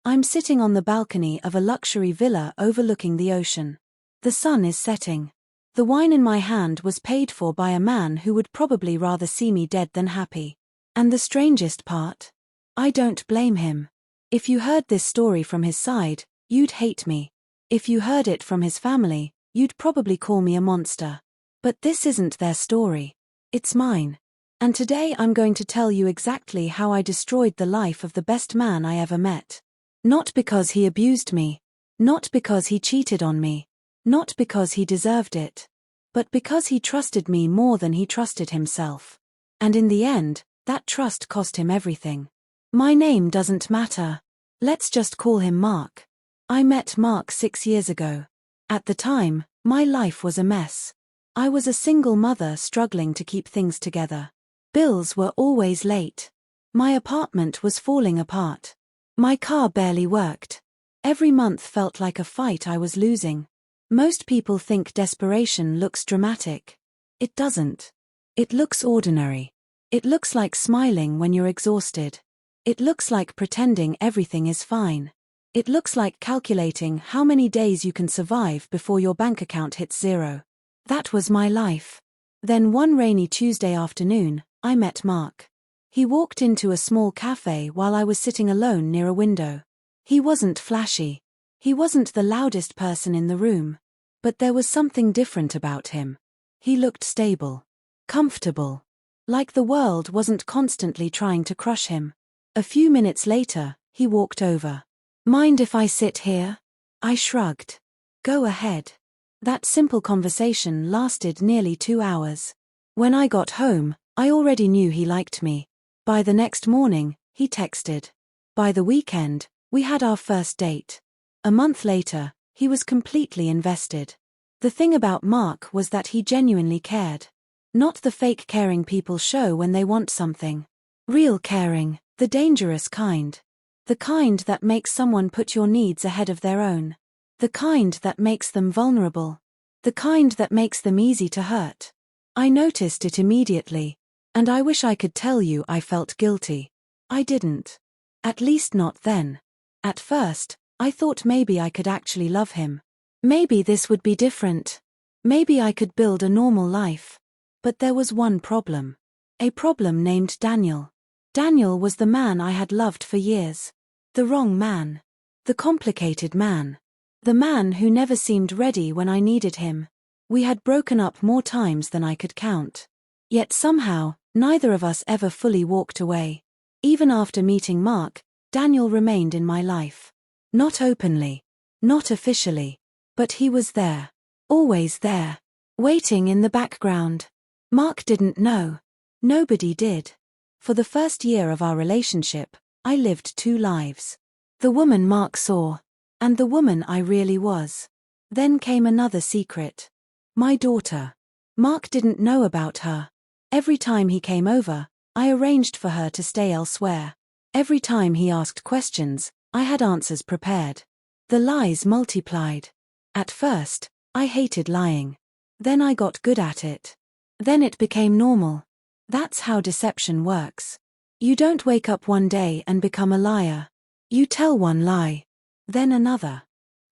I'm sitting on the balcony of a luxury villa overlooking the ocean. The sun is setting. The wine in my hand was paid for by a man who would probably rather see me dead than happy. And the strangest part? I don't blame him. If you heard this story from his side, you'd hate me. If you heard it from his family, you'd probably call me a monster. But this isn't their story. It's mine. And today I'm going to tell you exactly how I destroyed the life of the best man I ever met. Not because he abused me. Not because he cheated on me. Not because he deserved it. But because he trusted me more than he trusted himself. And in the end, that trust cost him everything. My name doesn't matter. Let's just call him Mark. I met Mark 6 years ago. At the time, my life was a mess. I was a single mother struggling to keep things together. Bills were always late. My apartment was falling apart. My car barely worked. Every month felt like a fight I was losing. Most people think desperation looks dramatic. It doesn't. It looks ordinary. It looks like smiling when you're exhausted. It looks like pretending everything is fine. It looks like calculating how many days you can survive before your bank account hits zero. That was my life. Then one rainy Tuesday afternoon, I met Mark. He walked into a small cafe while I was sitting alone near a window. He wasn't flashy. He wasn't the loudest person in the room. But there was something different about him. He looked stable. Comfortable. Like the world wasn't constantly trying to crush him. A few minutes later, he walked over. "Mind if I sit here?" I shrugged. "Go ahead." That simple conversation lasted nearly 2 hours. When I got home, I already knew he liked me. By the next morning, he texted. By the weekend, we had our first date. A month later, he was completely invested. The thing about Mark was that he genuinely cared. Not the fake caring people show when they want something. Real caring, the dangerous kind. The kind that makes someone put your needs ahead of their own. The kind that makes them vulnerable. The kind that makes them easy to hurt. I noticed it immediately. And I wish I could tell you I felt guilty. I didn't. At least not then. At first, I thought maybe I could actually love him. Maybe this would be different. Maybe I could build a normal life. But there was one problem. A problem named Daniel. Daniel was the man I had loved for years. The wrong man. The complicated man. The man who never seemed ready when I needed him. We had broken up more times than I could count. Yet somehow, neither of us ever fully walked away. Even after meeting Mark, Daniel remained in my life. Not openly. Not officially. But he was there. Always there. Waiting in the background. Mark didn't know. Nobody did. For the first year of our relationship, I lived 2 lives. The woman Mark saw. And the woman I really was. Then came another secret. My daughter. Mark didn't know about her. Every time he came over, I arranged for her to stay elsewhere. Every time he asked questions, I had answers prepared. The lies multiplied. At first, I hated lying. Then I got good at it. Then it became normal. That's how deception works. You don't wake up one day and become a liar. You tell one lie. Then another.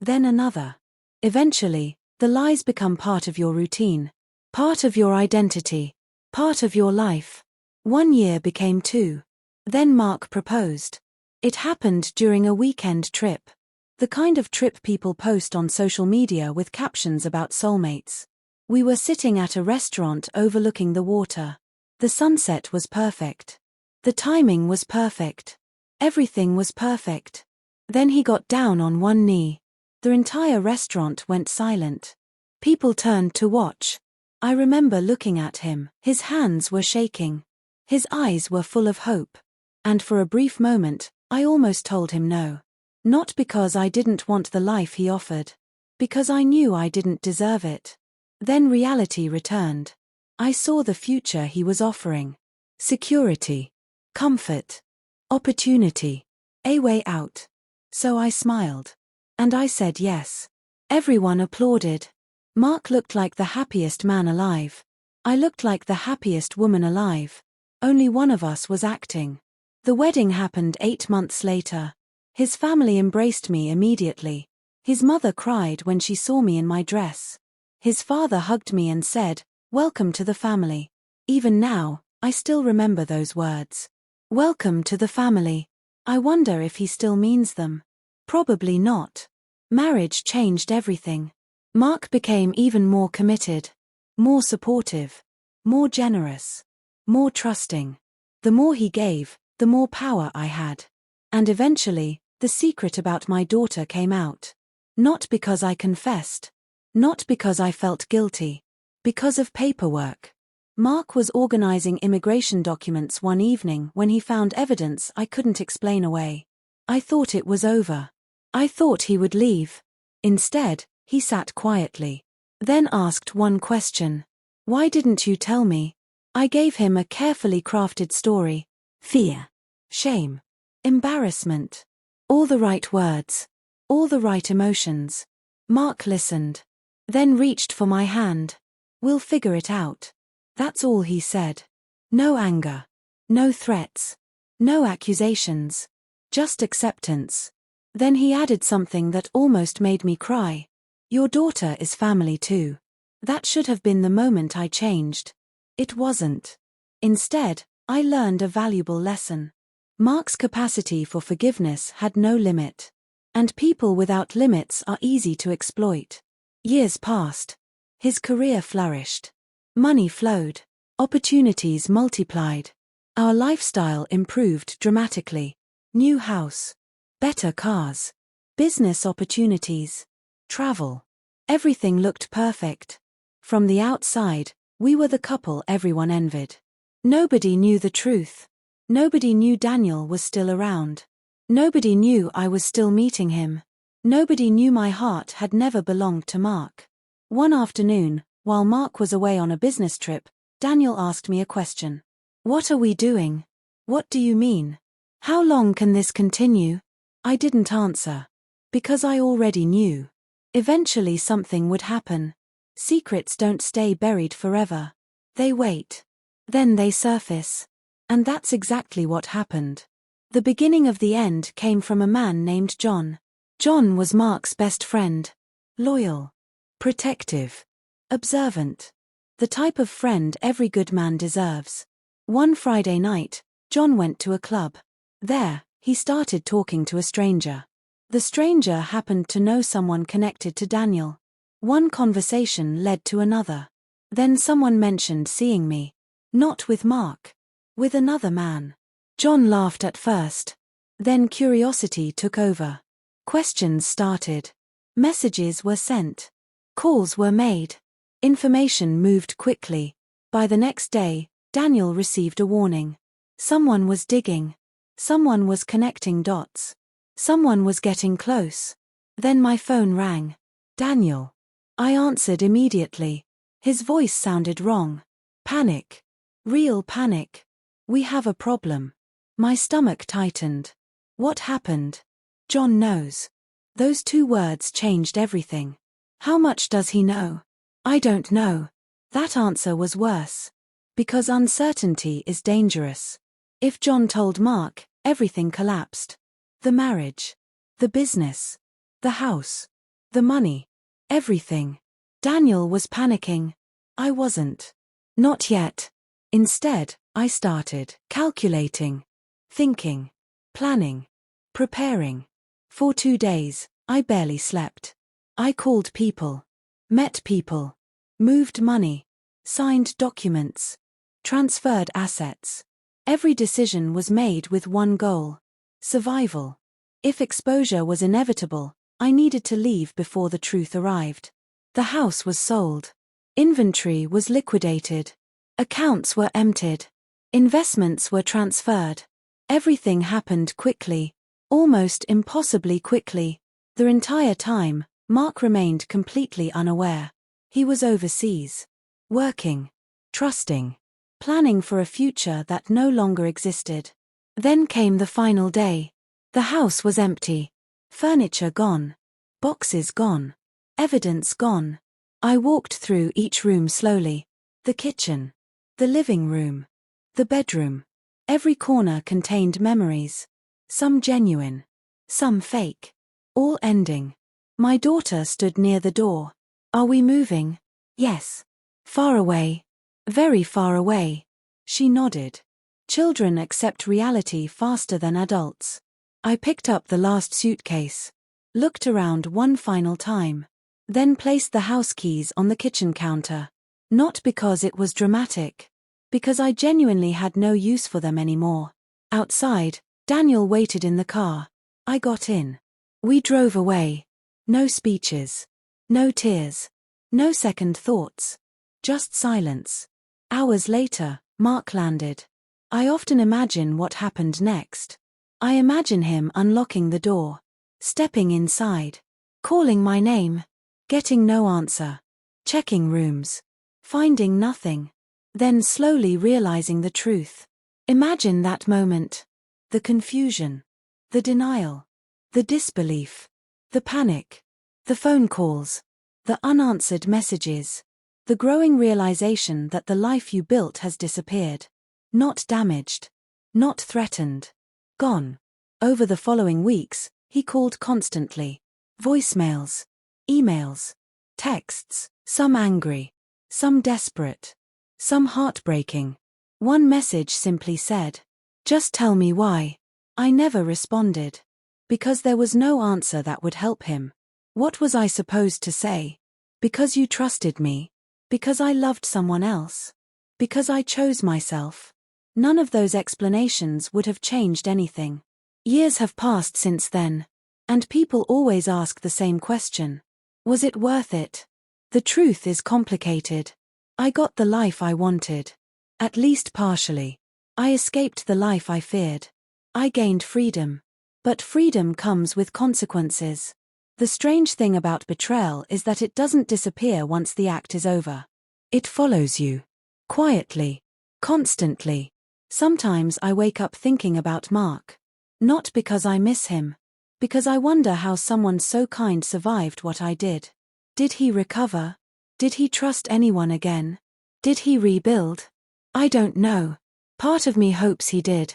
Then another. Eventually, the lies become part of your routine. Part of your identity. Part of your life. 1 year became 2. Then Mark proposed. It happened during a weekend trip. The kind of trip people post on social media with captions about soulmates. We were sitting at a restaurant overlooking the water. The sunset was perfect. The timing was perfect. Everything was perfect. Then he got down on one knee. The entire restaurant went silent. People turned to watch. I remember looking at him. His hands were shaking. His eyes were full of hope. And for a brief moment, I almost told him no. Not because I didn't want the life he offered. Because I knew I didn't deserve it. Then reality returned. I saw the future he was offering. Security. Comfort. Opportunity. A way out. So I smiled. And I said yes. Everyone applauded. Mark looked like the happiest man alive. I looked like the happiest woman alive. Only one of us was acting. The wedding happened 8 months later. His family embraced me immediately. His mother cried when she saw me in my dress. His father hugged me and said, "Welcome to the family." Even now, I still remember those words. Welcome to the family. I wonder if he still means them. Probably not. Marriage changed everything. Mark became even more committed, more supportive, more generous, more trusting. The more he gave, the more power I had. And eventually, the secret about my daughter came out. Not because I confessed. Not because I felt guilty. Because of paperwork. Mark was organizing immigration documents one evening when he found evidence I couldn't explain away. I thought it was over. I thought he would leave. Instead, he sat quietly. Then asked one question. "Why didn't you tell me?" I gave him a carefully crafted story. Fear. Shame. Embarrassment. All the right words. All the right emotions. Mark listened. Then reached for my hand. "We'll figure it out." That's all he said. No anger. No threats. No accusations. Just acceptance. Then he added something that almost made me cry. "Your daughter is family too." That should have been the moment I changed. It wasn't. Instead, I learned a valuable lesson. Mark's capacity for forgiveness had no limit. And people without limits are easy to exploit. Years passed. His career flourished. Money flowed. Opportunities multiplied. Our lifestyle improved dramatically. New house. Better cars. Business opportunities. Travel. Everything looked perfect. From the outside, we were the couple everyone envied. Nobody knew the truth. Nobody knew Daniel was still around. Nobody knew I was still meeting him. Nobody knew my heart had never belonged to Mark. One afternoon, while Mark was away on a business trip, Daniel asked me a question. "What are we doing? What do you mean? How long can this continue?" I didn't answer. Because I already knew. Eventually something would happen. Secrets don't stay buried forever. They wait. Then they surface. And that's exactly what happened. The beginning of the end came from a man named John. John was Mark's best friend. Loyal. Protective. Observant. The type of friend every good man deserves. One Friday night, John went to a club. There, he started talking to a stranger. The stranger happened to know someone connected to Daniel. One conversation led to another. Then someone mentioned seeing me. Not with Mark. With another man. John laughed at first. Then curiosity took over. Questions started. Messages were sent. Calls were made. Information moved quickly. By the next day, Daniel received a warning. Someone was digging. Someone was connecting dots. Someone was getting close. Then my phone rang. "Daniel." I answered immediately. His voice sounded wrong. Panic. Real panic. "We have a problem." My stomach tightened. What happened? John knows. Those two words changed everything. How much does he know? I don't know. That answer was worse. Because uncertainty is dangerous. If John told Mark, everything collapsed. The marriage. The business. The house. The money. Everything. Daniel was panicking. I wasn't. Not yet. Instead, I started calculating, thinking, planning, preparing. For 2 days, I barely slept. I called people, met people, moved money, signed documents, transferred assets. Every decision was made with one goal: survival. If exposure was inevitable, I needed to leave before the truth arrived. The house was sold. Inventory was liquidated. Accounts were emptied. Investments were transferred. Everything happened quickly, almost impossibly quickly. The entire time, Mark remained completely unaware. He was overseas. Working. Trusting. Planning for a future that no longer existed. Then came the final day. The house was empty. Furniture gone. Boxes gone. Evidence gone. I walked through each room slowly. The kitchen. The living room. The bedroom. Every corner contained memories. Some genuine. some fake. All ending. My daughter stood near the door. Are we moving? Yes. Far away. Very far away. She nodded. Children accept reality faster than adults. I picked up the last suitcase. Looked around one final time. Then placed the house keys on the kitchen counter. Not because it was dramatic. Because I genuinely had no use for them anymore. Outside, Daniel waited in the car. I got in. We drove away. No speeches. No tears. No second thoughts. Just silence. Hours later, Mark landed. I often imagine what happened next. I imagine him unlocking the door. Stepping inside. Calling my name. Getting no answer. Checking rooms. Finding nothing. Then slowly realizing the truth. Imagine that moment. The confusion. The denial. The disbelief. The panic. The phone calls. The unanswered messages. The growing realization that the life you built has disappeared. Not damaged. Not threatened. Gone. Over the following weeks, he called constantly. Voicemails. Emails. Texts. Some angry. Some desperate. Some heartbreaking. One message simply said, "Just tell me why." I never responded. Because there was no answer that would help him. What was I supposed to say? Because you trusted me. Because I loved someone else. Because I chose myself. None of those explanations would have changed anything. Years have passed since then. And people always ask the same question. Was it worth it? The truth is complicated. I got the life I wanted. At least partially. I escaped the life I feared. I gained freedom. But freedom comes with consequences. The strange thing about betrayal is that it doesn't disappear once the act is over. It follows you. Quietly. Constantly. Sometimes I wake up thinking about Mark. Not because I miss him. Because I wonder how someone so kind survived what I did. Did he recover? Did he trust anyone again? Did he rebuild? I don't know. Part of me hopes he did.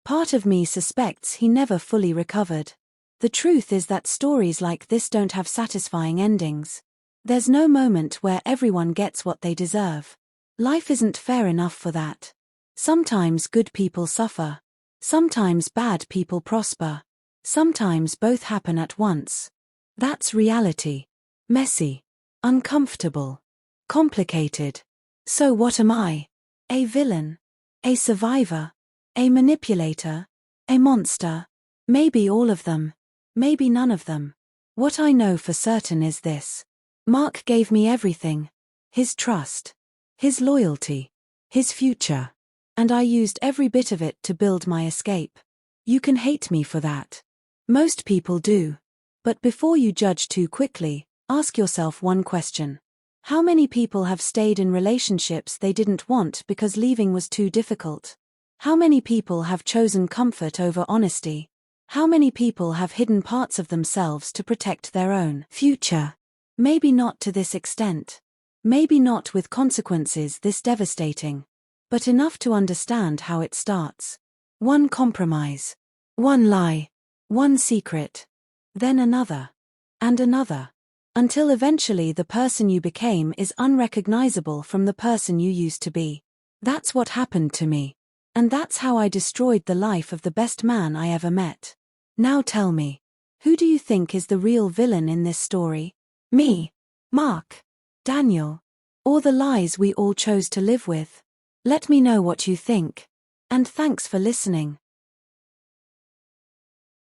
Part of me suspects he never fully recovered. The truth is that stories like this don't have satisfying endings. There's no moment where everyone gets what they deserve. Life isn't fair enough for that. Sometimes good people suffer. Sometimes bad people prosper. Sometimes both happen at once. That's reality. Messy. Uncomfortable. Complicated. So what am I? A villain? A survivor? A manipulator? A monster? Maybe all of them. Maybe none of them. What I know for certain is this. Mark gave me everything. His trust. His loyalty. His future. And I used every bit of it to build my escape. You can hate me for that. Most people do. But before you judge too quickly, ask yourself one question. How many people have stayed in relationships they didn't want because leaving was too difficult? How many people have chosen comfort over honesty? How many people have hidden parts of themselves to protect their own future? Maybe not to this extent. Maybe not with consequences this devastating. But enough to understand how it starts. One compromise. One lie. One secret. Then another. And another. Until eventually the person you became is unrecognizable from the person you used to be. That's what happened to me. And that's how I destroyed the life of the best man I ever met. Now tell me, who do you think is the real villain in this story? Me? Mark? Daniel? Or the lies we all chose to live with? Let me know what you think. And thanks for listening.